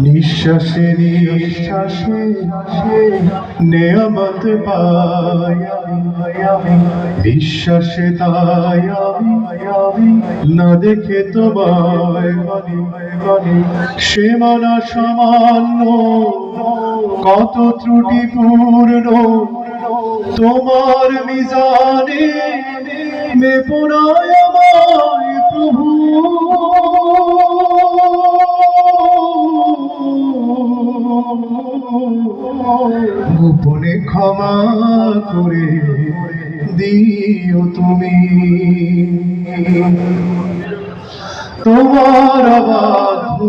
নিঃশ্বাসে নিঃশ্বাসে নেয়ামত পাই আমি, বিশ্বাসে তাই আমি না দেখে তোমায় মানি, সে মানা সামান্য কত ত্রুটিপূর্ণ তোমার মিজানে মেপনায় আমায় প্রভু। গোপনে ক্ষমা করে দিও তুমি, তোমার অবাধ্য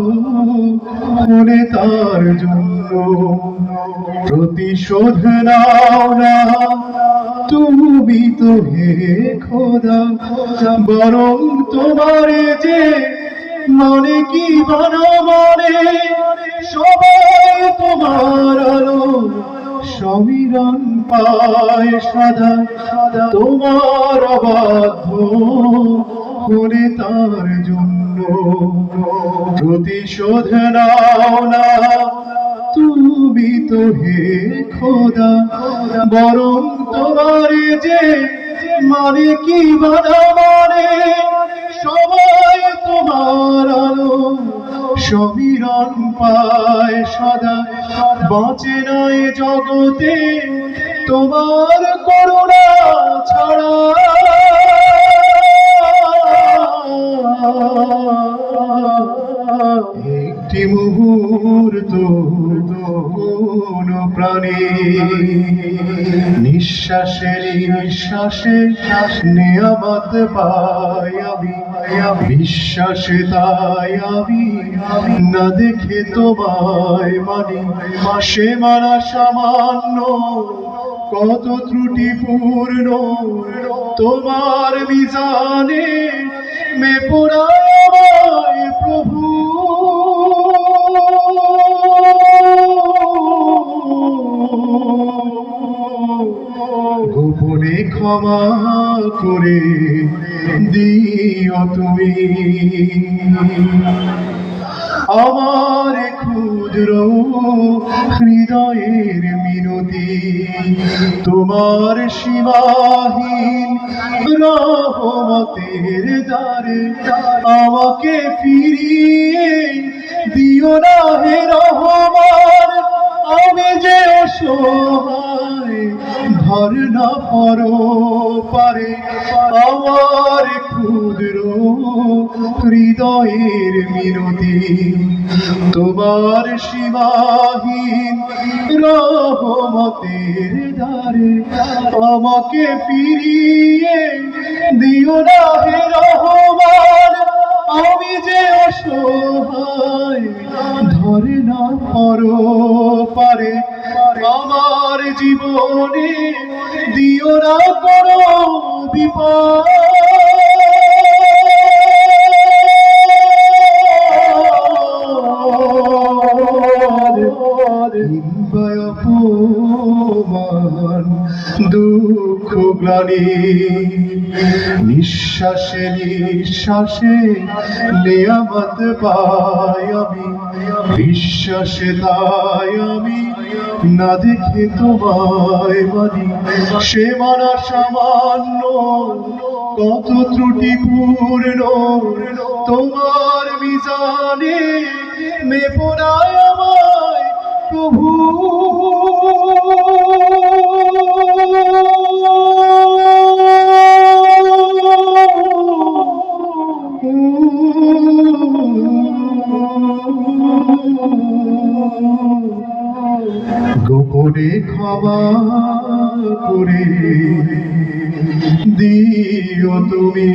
মনে তার জন্য প্রতিশোধ নাও না তুমি তো হে খোদা, বরং তোমারে যে মনে কি বানা মনে সবাই তোমার আলো সমীরণ পায় সদা, তোমার অবাধ্য মনে তার জন্য প্রতিশোধ নাও না তুমি তো হে খোদা, বরং তোমার যে মানে কি বাধা মানে সবাই তোমার আলো সমীরণ পায় সদা, বাঁচে নাই জগতে তোমার করুণা ছাড়া। একটি মুহূর্ত কোন প্রাণী নিঃশ্বাসে নিঃশ্বাসে নেয়ামত পাই আমি, বিশ্বাসে তাই আমি না দেখে তোমায় মানি, সে মানা সামান্য কত ত্রুটিপূর্ণ তোমার মিজানে মেপনায় আমায় প্রভু। গোপনে ক্ষমা করে দিও তুমি আমার ক্ষুদ্র হৃদয়ের মিনতি, তোমার সীমাহীন রহমতের দ্বারে আমাকে ফিরিয়ে দিও না হে রহমান, আমি যে অসহায় ধর না পারে আমার ক্ষুদ্র হৃদয়ের মিনতি, তোমার সীমাহীন রহমতের দ্বারে আমাকে ফিরিয়ে দিও না হে রহমান, আমি যে অসহায় ধরে না পারে আমার জীবনে দিও না কোনো বিপদ। অপমান দুঃখ গ্লানি নিঃশ্বাসে নিঃশ্বাসে নেয়ামত পাই আমি, বিশ্বাসে তাই আমি না দেখে তোমায় মানি, সে মানা সামান্য কত ত্রুটিপূর্ণ তোমার মিজানে মেপনায় আমায় প্রভু। গোপনে ক্ষমা করে দিও তুমি।